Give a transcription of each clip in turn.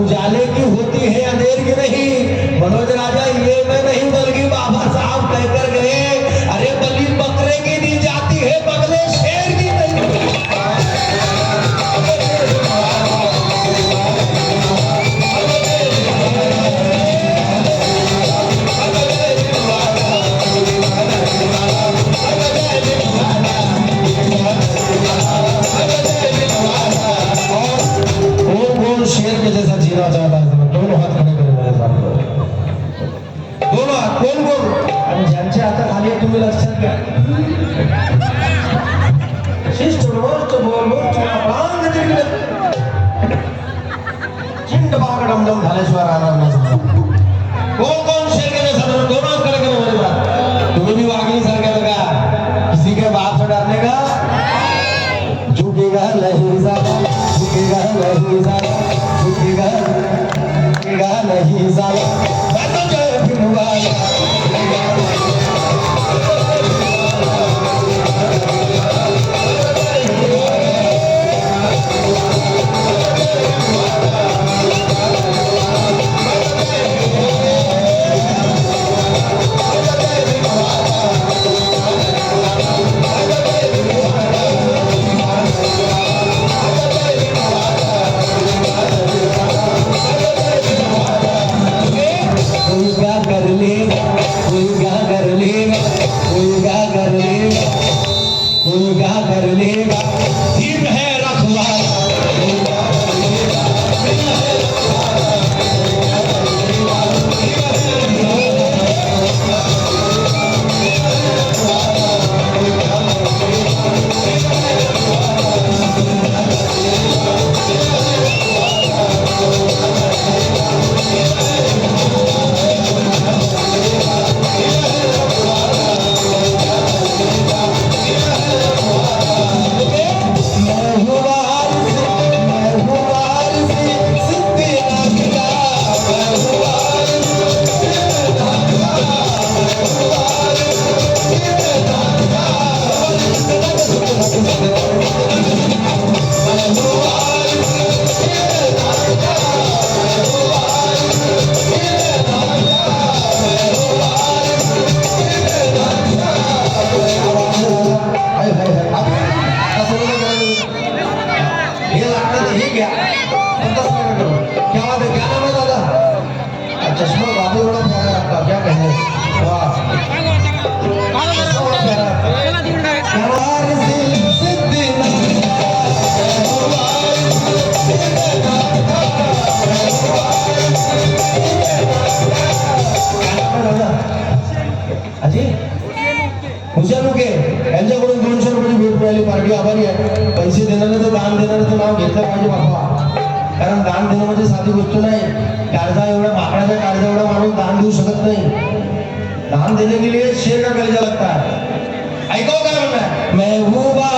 उजाले की होती है अंधेर की नहीं। मनोज राजा ये मैं नहीं बल्कि बाबा साहब कहकर गए, अरे बलि बकरे की दी जाती है, बगले शेर की नहीं। शेर के जैसा जीना चाहता है, दोनों हाथ खड़े करें मेरे सामने, दोनों हाथ। कोण कोण आणि ज्यांच्या हातात खाली आहे तुम्ही लक्षात घ्या। शिष्ट रोष्ट बोल पांग तिकडे चिंड बाग डमडम झाल्याशिवाय राहणार नाही। कोण कोण शेर के जैसा, दोनों हाथ खड़े करें मेरे सामने। तुम्ही भी वागली सारखे बघा, किसी के बाप से डरने का झुकेगा नहीं साला, झुकेगा नहीं साला, झुकेगा नहीं साला, मैं तो जय भीम वाला। यांच्याकडून 200 रुपयाची भेट मिळाली, पार्टी आभारी आहे। पैसे देणाऱ्याचं दान देणाऱ्याचं नाव घेतलं पाहिजे बाबा, कारण दान देणं म्हणजे साधी गोष्ट नाही। काळजा एवढा माकडाचा काळजा एवढा माणूस दान देऊ शकत नाही। दान देने के लिए शेर का कलेजा लगता है। ऐको काय म्हणताय, महबूबा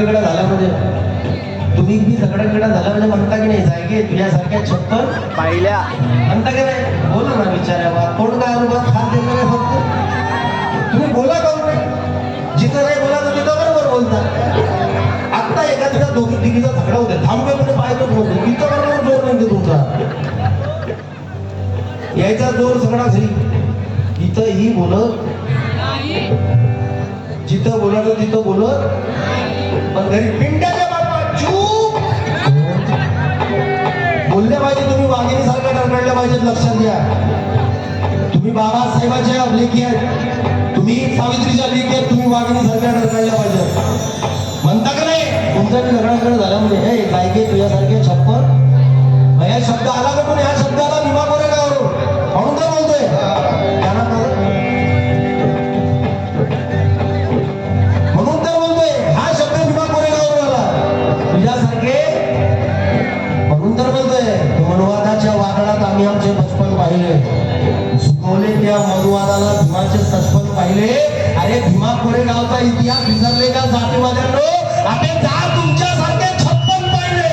झगडा झाला म्हणजे तुम्ही बी झगडा झाला म्हणजे म्हणता की नाही जागे तुझ्यासारख्या 56 पाहिल्या म्हणता की नाही बोला ना विचारावा कोण काय अनुभव खात देणार आहे फक्त तुम्ही बोला का नाही जिथं नाही बोला तर तिथं बरोबर बोलता आत्ता एखाद्या दोघी तिघीचा झगडा होते थांबवे म्हणजे पाहतच होतो तिथं बरोबर जोर नाही तुमचा यायचा जोर सगळा घरी इथं ही बोलत जिथं बोलत तिथं बोलत पण घरी पिंड्याच्या बाबा चूप बोलले पाहिजे तुम्ही वाघिणी सारखं टरकाळलं पाहिजे लक्षात घ्या तुम्ही बाबासाहेबांच्या लेखी आहेत तुम्ही सावित्रीच्या लेखी आहेत तुम्ही वाघिणी सारख्या टरकाळल्या पाहिजे म्हणता का नाही तुमचा मी लग्नाकडे झाल्यामुळे हे गायके तुझ्यासारखे 56 या शब्द आला का पण या शब्दाला भीमा कोरेगावरून म्हणून तर बोलतोय त्यांना म्हणून तर बोलतोय हा शब्द भीमा कोरेगावरून आला तुझ्यासारखे म्हणून तर बोलतोय मनुवादाच्या वादळात आम्ही आमचे बचपन पाहिले सुकवले त्या मनुवादाला भीमाचे सचपन पाहिले अरे भीमा कोरेगावचा इतिहास विसरले का जातीवाद्यांनो आपण जा तुमच्यासारखे 56 पाहिले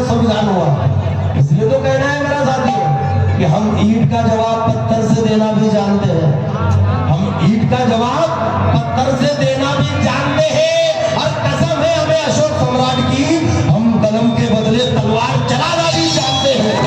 संविधान हुआ इसलिए तो कहना है मेरा साथी कि हम ईंट का जवाब पत्थर से देना भी जानते हैं हम ईंट का जवाब पत्थर से देना भी जानते हैं और कसम है हमें अशोक सम्राट की हम कलम के बदले तलवार चलाना भी जानते हैं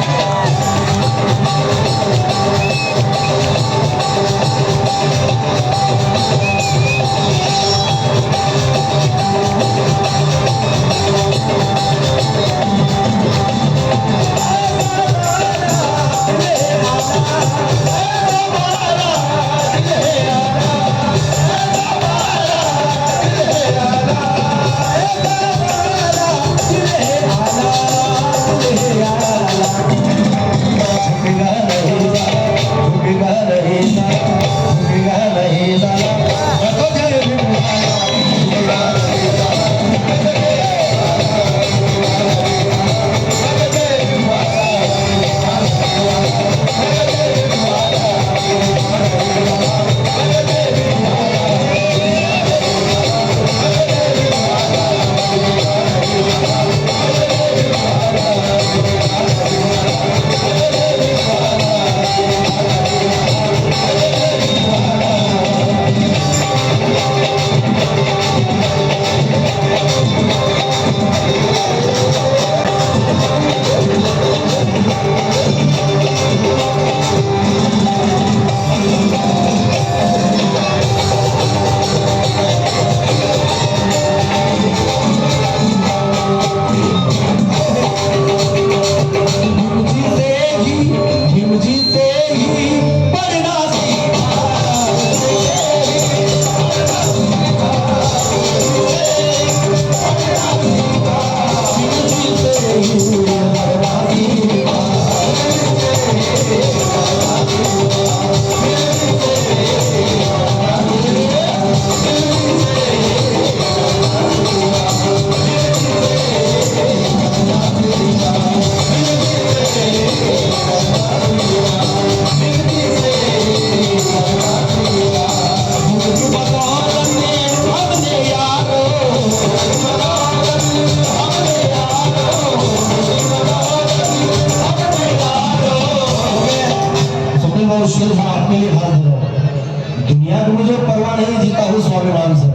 दुनिया की मुझे परवाह नहीं जीता हूँ स्वाभिमान से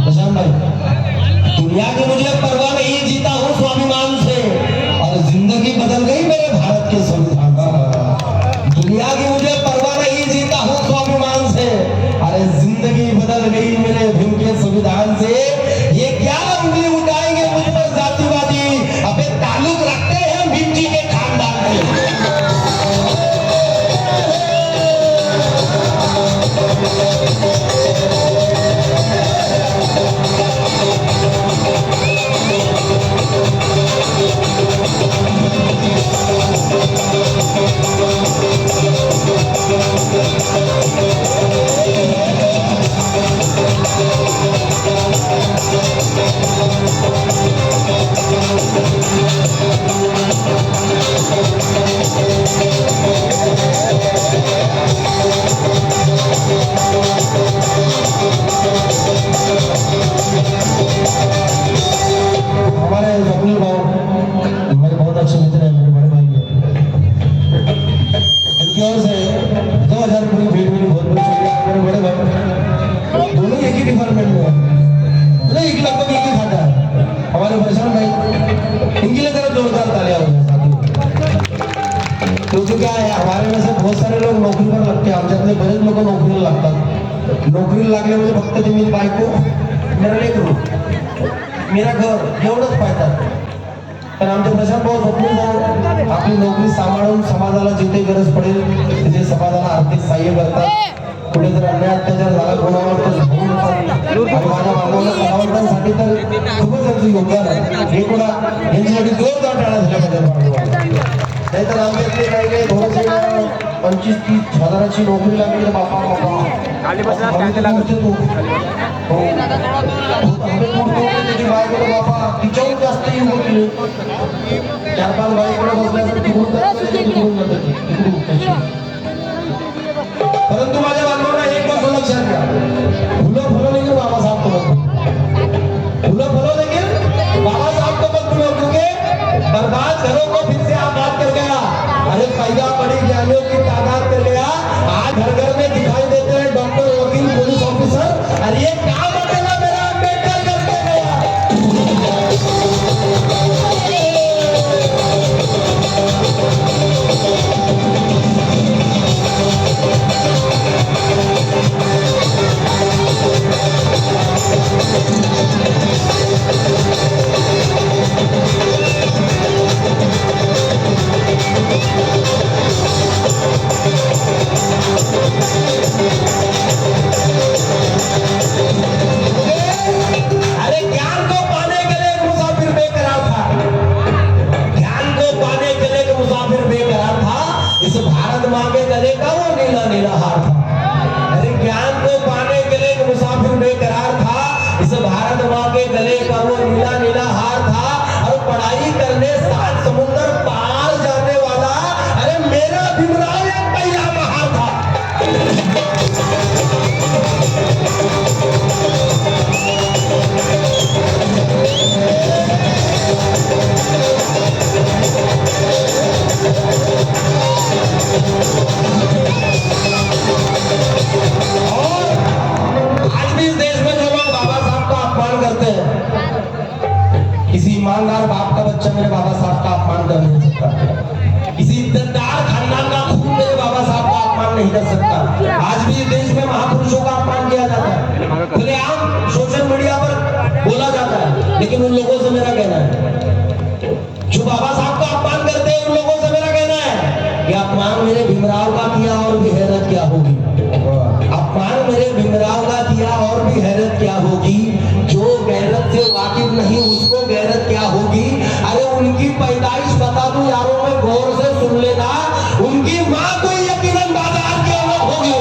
प्रशांत भाई दुनिया की मुझे परवाह नहीं जीता हूँ स्वाभिमान से और जिंदगी बदल गई मेरे भारत के संविधान से दुनिया की मुझे परवाह नहीं जीता हूँ स्वाभिमान से अरे जिंदगी बदल गई मेरे भीम के संविधान से ये क्या उंगली डिपार्टमेंट में नहीं, एक लगभग एक ही खाता है हमारे प्रशांत भाई, इनके लिए जरा जोरदार तालियां हो जाए साथियों। क्योंकि क्या है, हमारे में से बहुत सारे लोग नोकरीवर लगते हैं, आमच्यातले बरेच लोक नोकरीला लागतात. नोकरीला लागले म्हणजे फक्त ते मी बायको, मेरा लेकरू, मेरा घर एवढंच पाहतात. पण आमचे प्रशांत भाऊ स्वप्नील भाऊ आपली नोकरी सांभाळून समाजाला जिथे गरज पडेल तिथे समाजाला आर्थिक सहाय्य करतात. कुठे जर अन्याय अत्याचार झाला कोणावर तर धावून येतात. आणि माझ्या मागवल्या कलावंतांसाठी तर खूपच त्यांचं योगदान आहे. हे कोणा यांच्यासाठी जोरदार टाळ्या झाल्या पाहिजे. नाहीतर आमच्यातले काही काही थोडंसे 25-30 हजाराची नोकरी लागली तर बापा बापा त्याची बायको बापा तिच्याहून जास्त येऊन होती. 4-5 बाईकडे बसल्याचं तिकडून परंतु माझ्या बांधवांना एक गोष्ट लक्षात घ्या, फुलं फुलं देखील बाबासाहेब को मत, फुलं फुलं देखील बाबासाहेब को मत फुलो, क्योंकि बर्बाद घरों को फिर से आबाद कर गया. अरे पैदा पड़ी ज्ञानियों की तादाद कर गया. आज घर घर में दिखाई देते हैं डॉक्टर, वकील, पुलिस ऑफिसर. अरे ये काम अकेला मेरा अम्बेडकर करके गया. ईमानदार बाप का बच्चा मेरे बाबा साहब का अपमान कर नहीं सकता. किसी इज्जतदार खानदान का खून मेरे बाबा साहब का अपमान नहीं कर सकता. आज भी इस देश में महापुरुषों का अपमान किया जाता है, खुलेआम सोशल मीडिया पर बोला जाता है. लेकिन उन लोगों से मेरा कहना है, जो बाबा साहब का अपमान करते हैं उन लोगों से मेरा कहना है कि अपमान मेरे भीमराव का किया और भी हैरत क्या होगी. अपमान मेरे भीमराव का किया और भी हैरत क्या होगी. जो गैरत से वाकिफ नहीं उसको गैरत क्या होगी. अरे उनकी पैदाइश बता दूं यारों में, गौर से सुन लेना. उनकी माँ को यकीनन बाजार की अलग होगी.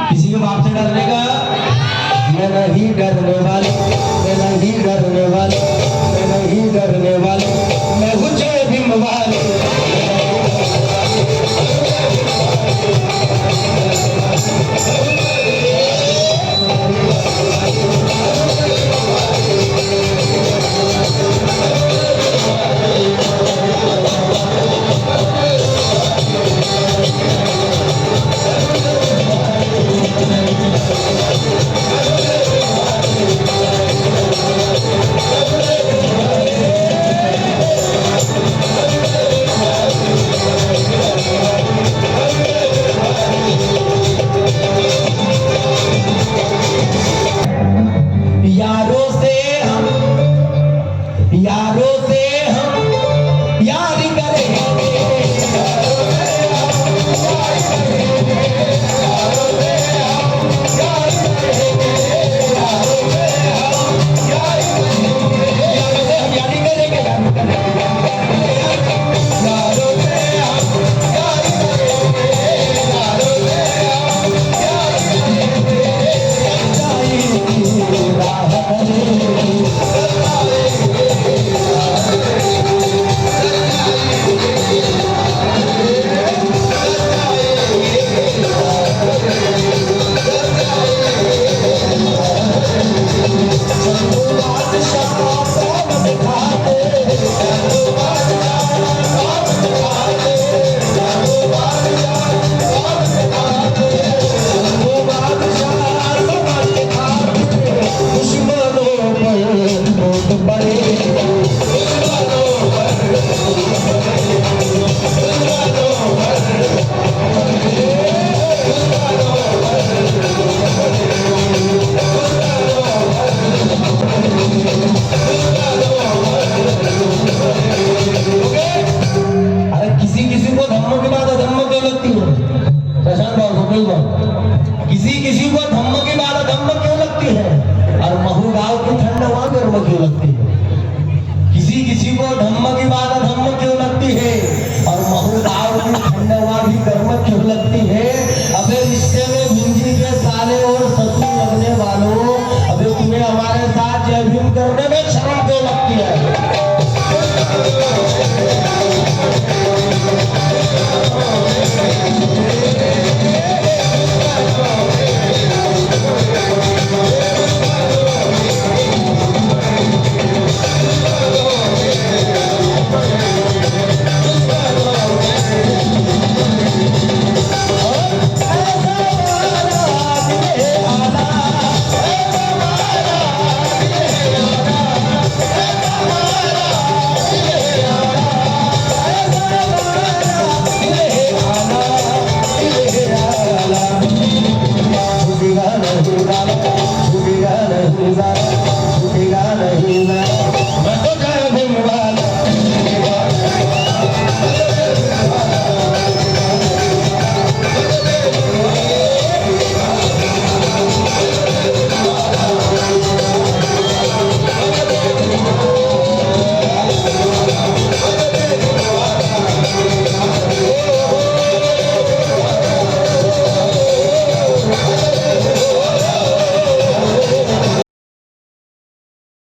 किसी के बाप से डरने का मैं नहीं डरने वाला, मैं नहीं डर